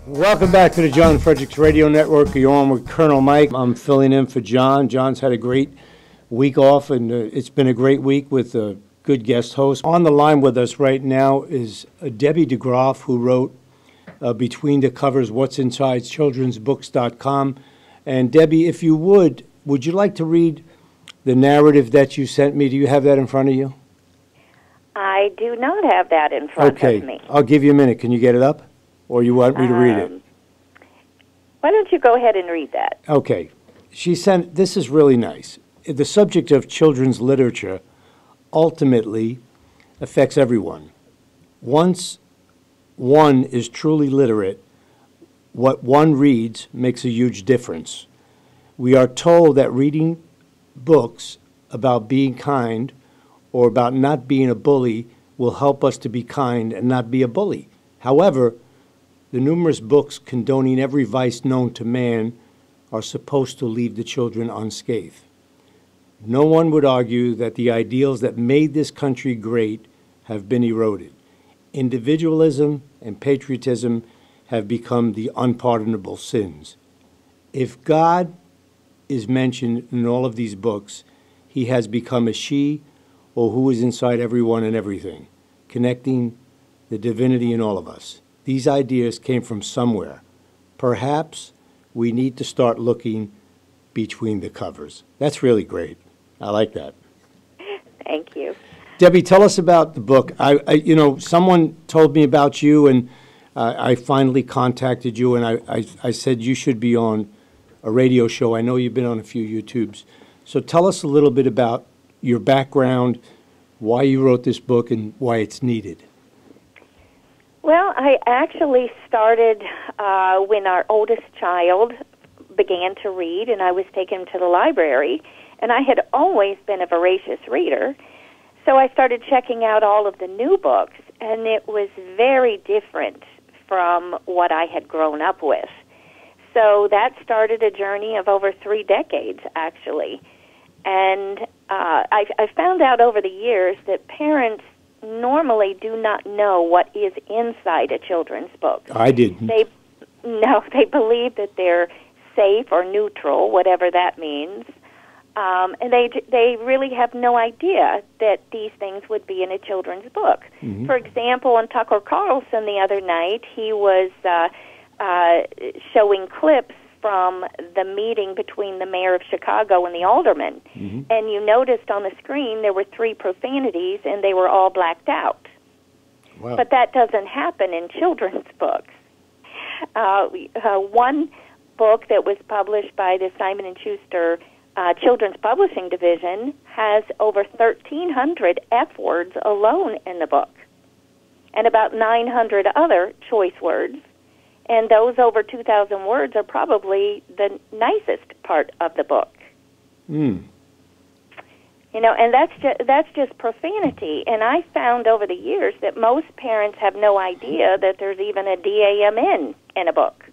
Welcome back to the John Fredericks Radio Network. You're on with Colonel Mike. I'm filling in for John. John's had a great week off, and it's been a great week with a good guest host. On the line with us right now is Debbie DeGroff, who wrote Between the Covers, What's Inside childrensbooks.com. And Debbie, if you would you like to read the narrative that you sent me? Do you have that in front of you? I do not have that in front of me. Okay, I'll give you a minute. Can you get it up? Or you want me to read it? Why don't you go ahead and read that? Okay. She sent, this is really nice. The subject of children's literature ultimately affects everyone. Once one is truly literate, what one reads makes a huge difference. We are told that reading books about being kind or about not being a bully will help us to be kind and not be a bully. However, the numerous books condoning every vice known to man are supposed to leave the children unscathed. No one would argue that the ideals that made this country great have been eroded. Individualism and patriotism have become the unpardonable sins. If God is mentioned in all of these books, he has become a she or who is inside everyone and everything, connecting the divinity in all of us. These ideas came from somewhere. Perhaps we need to start looking between the covers. That's really great. I like that. Thank you. Debbie, tell us about the book. Someone told me about you, and I finally contacted you, and I said you should be on a radio show. I know you've been on a few YouTubes. So tell us a little bit about your background, why you wrote this book, and why it's needed. Well, I actually started when our oldest child began to read, and I was taken to the library, and I had always been a voracious reader, so I started checking out all of the new books, and it was very different from what I had grown up with. So that started a journey of over 3 decades, actually, and I found out over the years that parents normally do not know what is inside a children's book. I didn't. They believe that they're safe or neutral, whatever that means, and they really have no idea that these things would be in a children's book. Mm-hmm. For example, on Tucker Carlson the other night, he was showing clips from the meeting between the mayor of Chicago and the alderman. Mm-hmm. And you noticed on the screen there were 3 profanities, and they were all blacked out. Wow. But that doesn't happen in children's books. One book that was published by the Simon & Schuster Children's Publishing Division has over 1,300 F words alone in the book, and about 900 other choice words. And those over 2,000 words are probably the nicest part of the book. Mm. And that's just profanity. And I found over the years that most parents have no idea that there's even a DAMN in a book.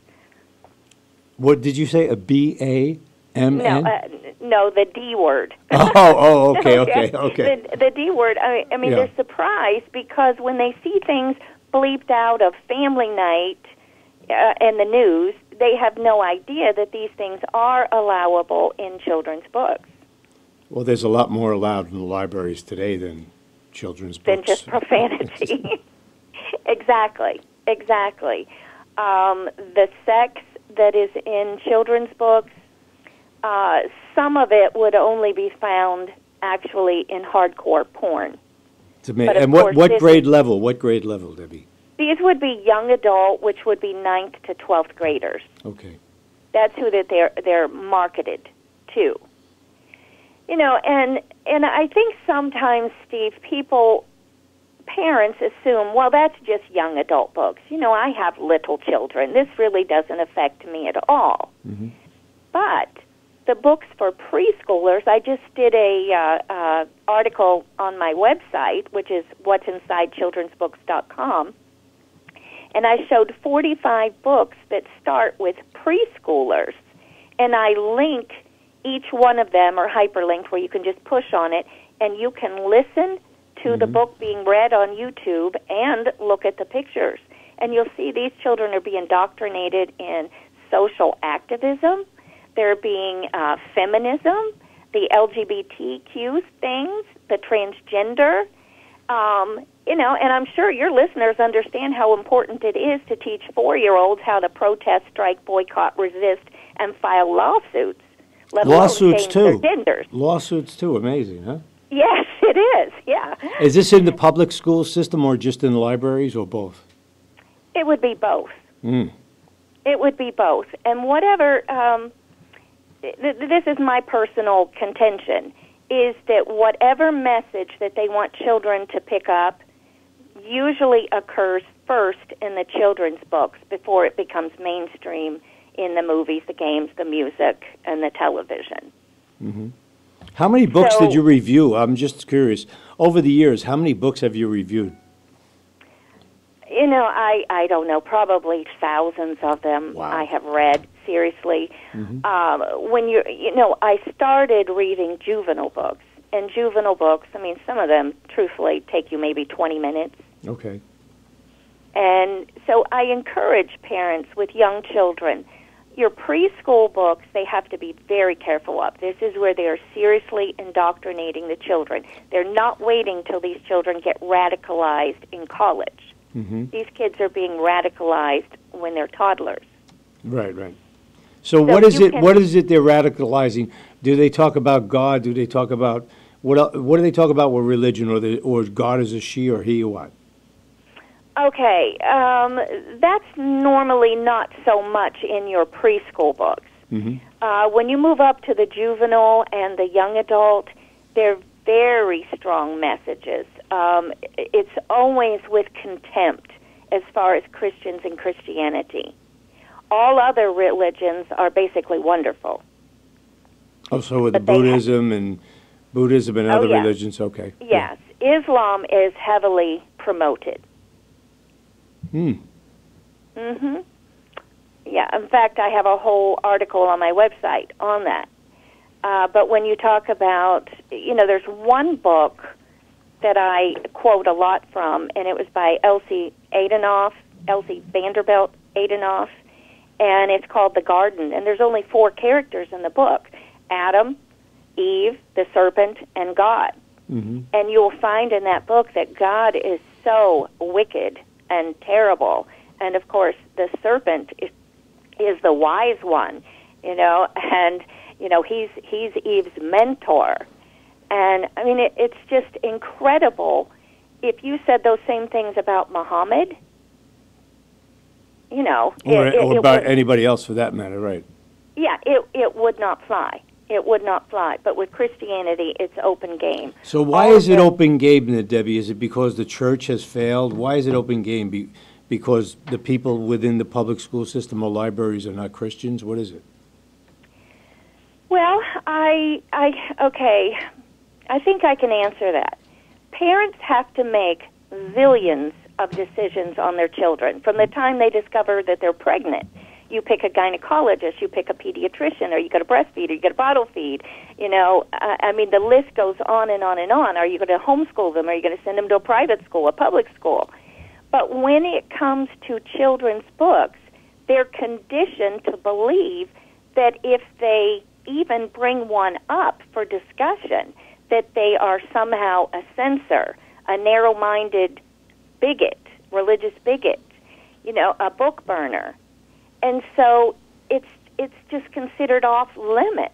What did you say? A BAMN? No, the D word. Okay. The D word. I mean, They're surprised because when they see things bleeped out of Family Night and the news, they have no idea that these things are allowable in children's books. Well, there's a lot more allowed in the libraries today than children's books. Than just profanity. Exactly. The sex that is in children's books, some of it would only be found actually in hardcore porn. It's amazing. And what grade level? What grade level, Debbie? These would be young adult, which would be 9th to 12th graders. Okay. That's who that they're marketed to. And I think sometimes, Steve, parents assume, well, that's just young adult books. I have little children. This really doesn't affect me at all. Mm-hmm. But the books for preschoolers, I just did a article on my website, which is what'sinsidechildrensbooks.com, and I showed 45 books that start with preschoolers, and I link each one of them, or hyperlink, where you can just push on it, and you can listen to the book being read on YouTube and look at the pictures. and you'll see these children are being indoctrinated in social activism. They're being feminism, the LGBTQ things, the transgender. And I'm sure your listeners understand how important it is to teach 4-year-olds how to protest, strike, boycott, resist, and file lawsuits. Let Lawsuits alone change too. Their genders. Lawsuits too. Amazing, huh? Yes, it is. Yeah. Is this in the public school system or just in the libraries or both? It would be both. Mm. It would be both. And whatever, this is my personal contention, is that whatever message that they want children to pick up usually occurs first in the children's books before it becomes mainstream in the movies, the games, the music, and the television. Mm-hmm. How many books did you review? I'm just curious. Over the years, how many books have you reviewed? I don't know, probably thousands of them. Wow. I have read, seriously. Mm-hmm. I started reading juvenile books. And juvenile books, some of them, truthfully, take you maybe 20 minutes. Okay. And so I encourage parents with young children, your preschool books, they have to be very careful of. This is where they are seriously indoctrinating the children. They're not waiting till these children get radicalized in college. Mm-hmm. These kids are being radicalized when they're toddlers. Right. So what is it they're radicalizing? Do they talk about God? Do they talk about what do they talk about with religion, or God is a she or he, or what? Okay, that's normally not so much in your preschool books. Mm-hmm. When you move up to the juvenile and the young adult, they're very strong messages. It's always with contempt as far as Christians and Christianity. All other religions are basically wonderful. Oh, so with Buddhism and other religions, okay. Yes, yeah. Islam is heavily promoted. Mm-hmm. Yeah, in fact, I have a whole article on my website on that. But when you talk about, there's one book that I quote a lot from, and it was by Elsie Vanderbilt Adenoff, and it's called The Garden. And there's only 4 characters in the book: Adam, Eve, the serpent, and God. Mm-hmm. And you'll find in that book that God is so wicked and terrible. And, of course, the serpent is the wise one, and, he's Eve's mentor. And, it's just incredible. If you said those same things about Muhammad, or about anybody else for that matter, right? Yeah, it would not fly. It would not fly. But with Christianity, it's open game. So why is it open game, Debbie? Is it because the church has failed? Why is it open game? Because the people within the public school system or libraries are not Christians? What is it? Well, okay. I think I can answer that. Parents have to make zillions of decisions on their children from the time they discover that they're pregnant. You pick a gynecologist, you pick a pediatrician, or you get a breastfeed, or you get a bottle feed. The list goes on and on and on. Are you going to homeschool them? Are you going to send them to a private school, a public school? But when it comes to children's books, they're conditioned to believe that if they even bring one up for discussion, that they are somehow a censor, a narrow-minded bigot, religious bigot, a book burner. And so it's just considered off limits.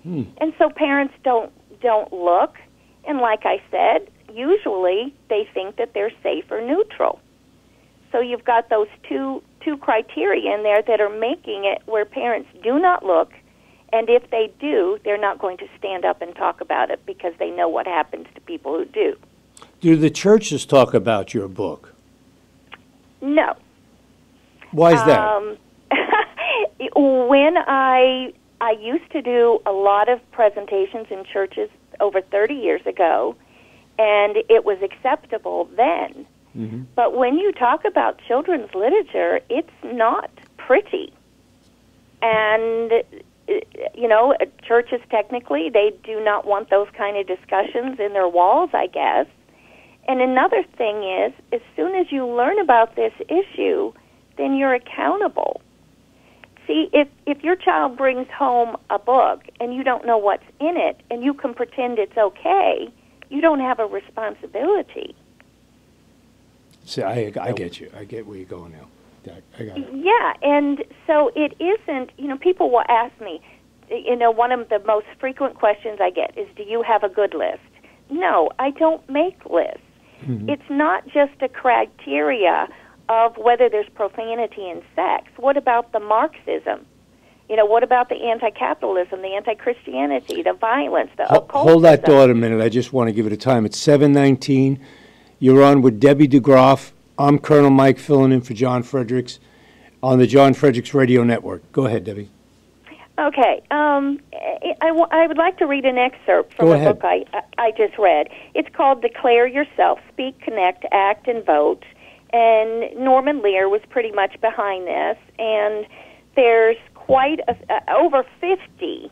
And so parents don't look, and like I said, usually they think that they're safe or neutral. So you've got those two criteria in there that are making it where parents do not look, and if they do, they're not going to stand up and talk about it because they know what happens to people who do. Do the churches talk about your book? No. Why is that? When I used to do a lot of presentations in churches over 30 years ago, and it was acceptable then. Mm-hmm. But when you talk about children's literature, it's not pretty. And, churches technically, they do not want those kind of discussions in their walls, I guess. And another thing is, as soon as you learn about this issue, then you're accountable. See, if your child brings home a book and you don't know what's in it and you can pretend it's okay, you don't have a responsibility. See, I get you. I get where you're going now. I got it. Yeah, and so it isn't, people will ask me, one of the most frequent questions I get is, do you have a good list? No, I don't make lists. Mm-hmm. It's not just a criteria of whether there's profanity and sex. What about the Marxism? What about the anti-capitalism, the anti-Christianity, the violence, the occultism? Hold that thought a minute. I just want to give it a time. It's 7:19. You're on with Debbie DeGroff. I'm Colonel Mike filling in for John Fredericks on the John Fredericks Radio Network. Go ahead, Debbie. Okay. I would like to read an excerpt from a book I just read. It's called Declare Yourself, Speak, Connect, Act, and Vote. And Norman Lear was pretty much behind this. And there's quite over 50,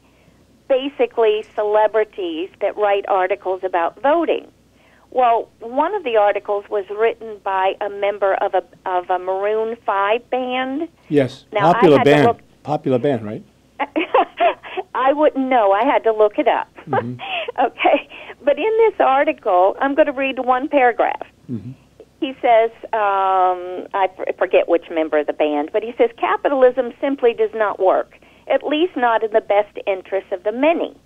basically, celebrities that write articles about voting. Well, one of the articles was written by a member of a Maroon 5 band. Yes, now, popular band, right? I wouldn't know. I had to look it up. Mm-hmm. Okay. But in this article, I'm going to read one paragraph. Mm-hmm. He says, I forget which member of the band, but he says, capitalism simply does not work, at least not in the best interests of the many.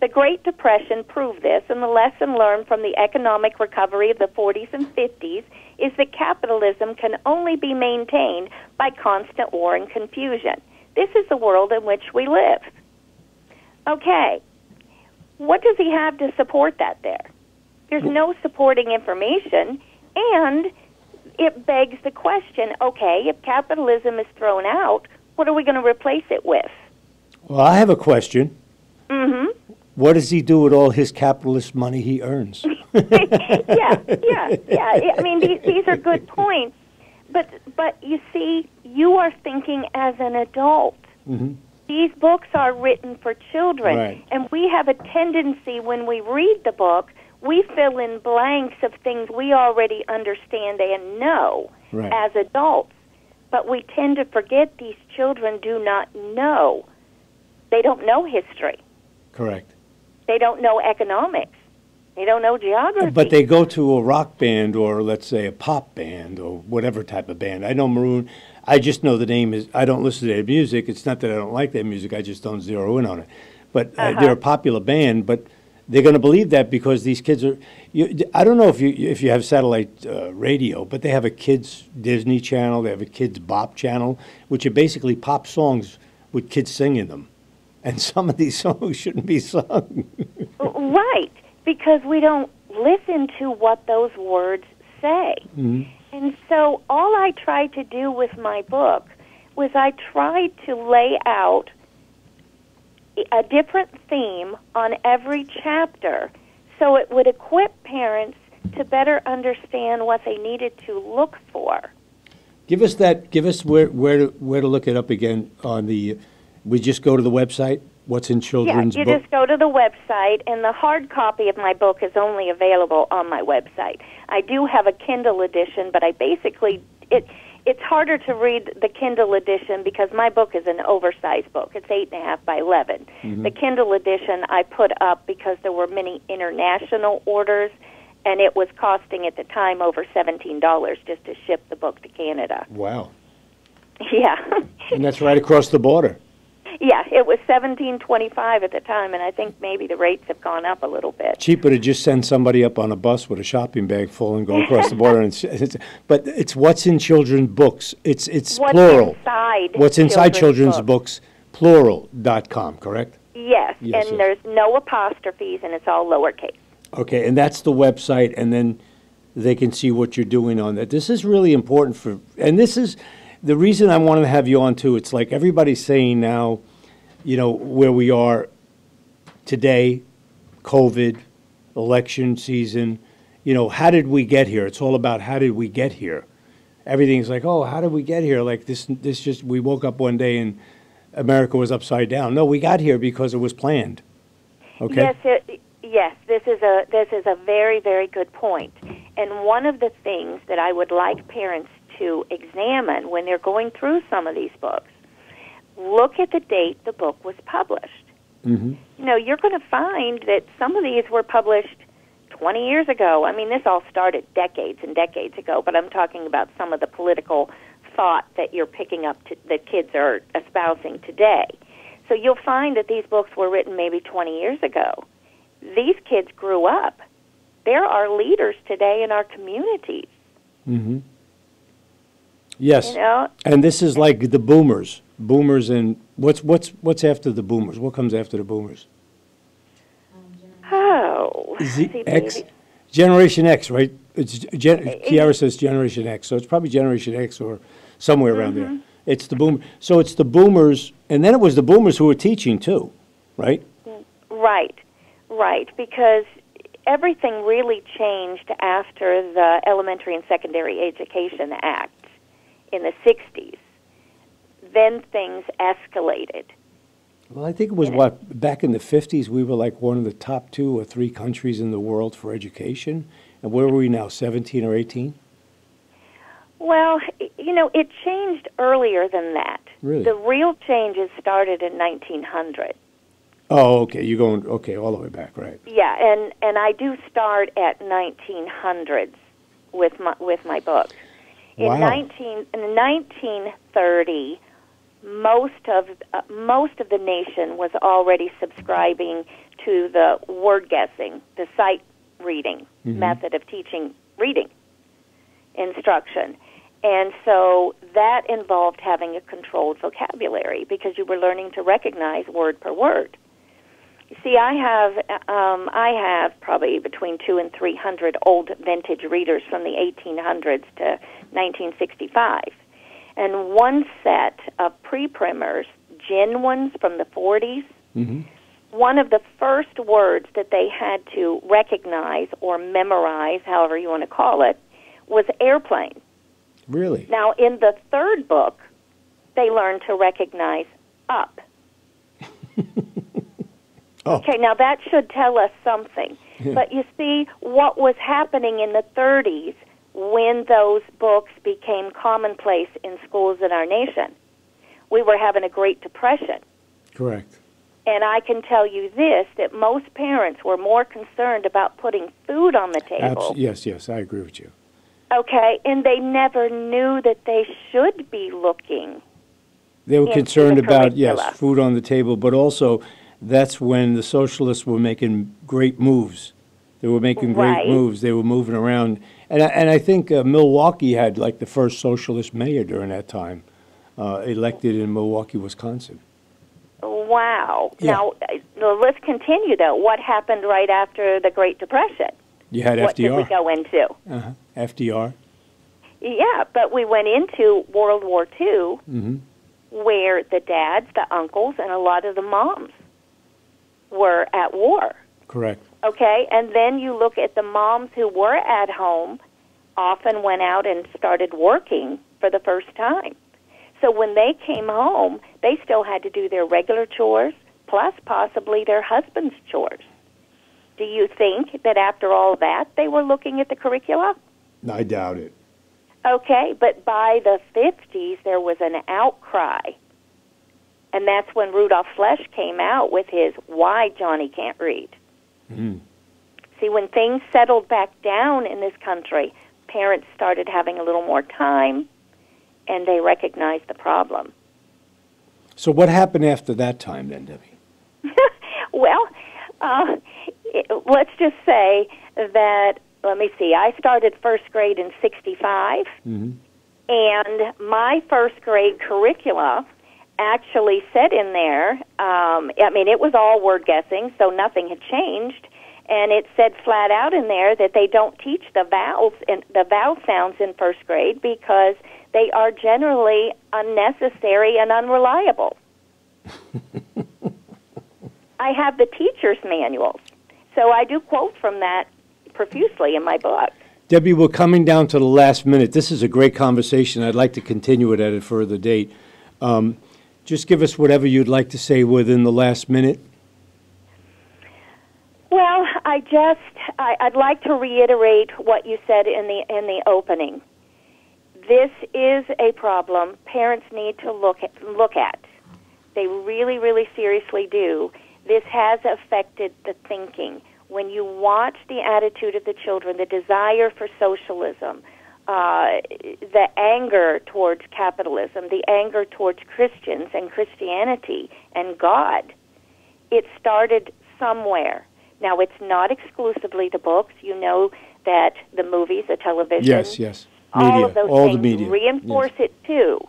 The Great Depression proved this, and the lesson learned from the economic recovery of the 40s and 50s is that capitalism can only be maintained by constant war and confusion. This is the world in which we live. Okay, what does he have to support that there? There's no supporting information, and it begs the question, okay, if capitalism is thrown out, what are we going to replace it with? Well, I have a question. Mm-hmm. What does he do with all his capitalist money he earns? Yeah. I mean, these are good points. But you see, you are thinking as an adult. Mm-hmm. These books are written for children. Right. And we have a tendency when we read the book, we fill in blanks of things we already understand and know as adults. But we tend to forget these children do not know. They don't know history. Correct. They don't know economics. They don't know geography. But they go to a rock band or, let's say, a pop band or whatever type of band. I know Maroon. I just know the name is. I don't listen to their music. It's not that I don't like their music. I just don't zero in on it. But they're a popular band. But they're going to believe that because these kids are. I don't know if you have satellite radio, but they have a kids Disney channel. They have a kids bop channel, which are basically pop songs with kids singing them. And some of these songs shouldn't be sung. Right, because we don't listen to what those words say. Mm-hmm. And so all I tried to do with my book was I tried to lay out a different theme on every chapter so it would equip parents to better understand what they needed to look for. Give us where to look it up again on the... We just go to the website, What's in Children's Book? Yeah, you just go to the website, and the hard copy of my book is only available on my website. I do have a Kindle edition, but I basically, it's harder to read the Kindle edition because my book is an oversized book. It's 8.5 by 11. Mm-hmm. The Kindle edition I put up because there were many international orders, and it was costing at the time over $17 just to ship the book to Canada. Wow. Yeah. And that's right across the border. Yeah, it was $17.25 at the time, and I think maybe the rates have gone up a little bit. Cheaper to just send somebody up on a bus with a shopping bag full and go across the border. But it's What's in Children's Books. It's plural. What's inside children's books, plural.com, correct? Yes, and there's no apostrophes, and it's all lowercase. Okay, and that's the website, and then they can see what you're doing on that. This is really important and this is the reason I wanted to have you on, too. It's like everybody's saying now, where we are today, COVID, election season, how did we get here? It's all about how did we get here. Everything's like, oh, how did we get here? Like this just, we woke up one day and America was upside down. No, we got here because it was planned. Okay? Yes, this is a very, very good point. And one of the things that I would like parents to examine when they're going through some of these books, look at the date the book was published. Mm-hmm. You know, you're going to find that some of these were published 20 years ago. I mean, this all started decades and decades ago, but I'm talking about some of the political thought that you're picking up that kids are espousing today. So you'll find that these books were written maybe 20 years ago. These kids grew up. There are leaders today in our communities. Mm-hmm. Yes. You know? And this is like the boomers. Boomers and what's after the boomers? What comes after the boomers? Oh. X? Generation X, right? It's Kiara says Generation X, so it's probably Generation X or somewhere around there. It's the boom. So it's the boomers, and then it was the boomers who were teaching too, right? Right, because everything really changed after the Elementary and Secondary Education Act in the 60s. Then things escalated. Well, I think it was back in the 50s, we were like one of the top 2 or 3 countries in the world for education. And where are we now, 17 or 18? Well, you know, it changed earlier than that. Really? The real changes started in 1900. Oh, okay. You're going, all the way back, right. Yeah, and I do start at 1900s with my book. In Wow. 1930, most of the nation was already subscribing to the word guessing, the sight reading method of teaching reading instruction. And so that involved having a controlled vocabulary because you were learning to recognize word per word. You see, I have probably between 200 and 300 old vintage readers from the 1800s to 1965. And one set of pre-primers, gin ones from the 40s, one of the first words that they had to recognize or memorize, however you want to call it, was airplane. Really? Now, in the third book, they learned to recognize up. Oh. Okay, now that should tell us something. Yeah. But you see, what was happening in the 30s when those books became commonplace in schools in our nation, we were having a Great Depression. Correct. And I can tell you this, that most parents were more concerned about putting food on the table. Yes, I agree with you. Okay, and they never knew that they should be looking. They were into concerned the about, curricula. yes, food on the table, but also that's when the socialists were making great moves. They were making great Right. moves. They were moving around. And I think Milwaukee had like the first socialist mayor during that time, elected in Milwaukee, Wisconsin. Wow. Yeah. Now, let's continue, though. What happened right after the Great Depression? You had What did we FDR. go into? FDR. Yeah, but we went into World War II, Mm-hmm. where the dads, the uncles, and a lot of the moms were at war. Correct. Okay, and then you look at the moms who were at home, often went out and started working for the first time. So when they came home, they still had to do their regular chores, plus possibly their husband's chores. Do you think that after all that, they were looking at the curricula? I doubt it. Okay, but by the 50s, there was an outcry. And that's when Rudolph Flesch came out with his Why Johnny Can't Read. Mm. See, when things settled back down in this country, parents started having a little more time, and they recognized the problem. So what happened after that time then, Debbie? Well, let's just say that, let me see, I started first grade in 65, and my first grade curricula actually said in there, I mean, it was all word guessing, so nothing had changed, and it said flat out in there that they don't teach the vowels and the vowel sounds in first grade because they are generally unnecessary and unreliable. I have the teacher's manuals, so I do quote from that profusely in my book. Debbie, we're coming down to the last minute. This is a great conversation. I'd like to continue it at a further date. Just give us whatever you'd like to say within the last minute. Well, I'd like to reiterate what you said in the opening. This is a problem parents need to look at. They really, really seriously do. This has affected the thinking. When you watch the attitude of the children, the desire for socialism, the anger towards capitalism, the anger towards Christians and Christianity and God, it started somewhere. Now, it's not exclusively the books. You know that the movies, the television, yes. all Media, of those all things the media. reinforce Yes. it too.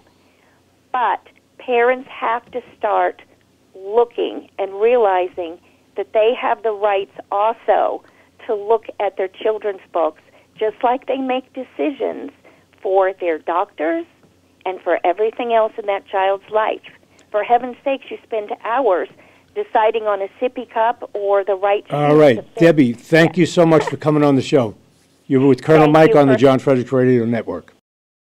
But parents have to start looking and realizing that they have the rights also to look at their children's books, just like they make decisions for their doctors and for everything else in that child's life. For heaven's sakes, you spend hours deciding on a sippy cup or the right shoes. All right, Debbie, thank you so much for coming on the show. You're with Colonel Thank Mike you on the for- John Fredericks Radio Network.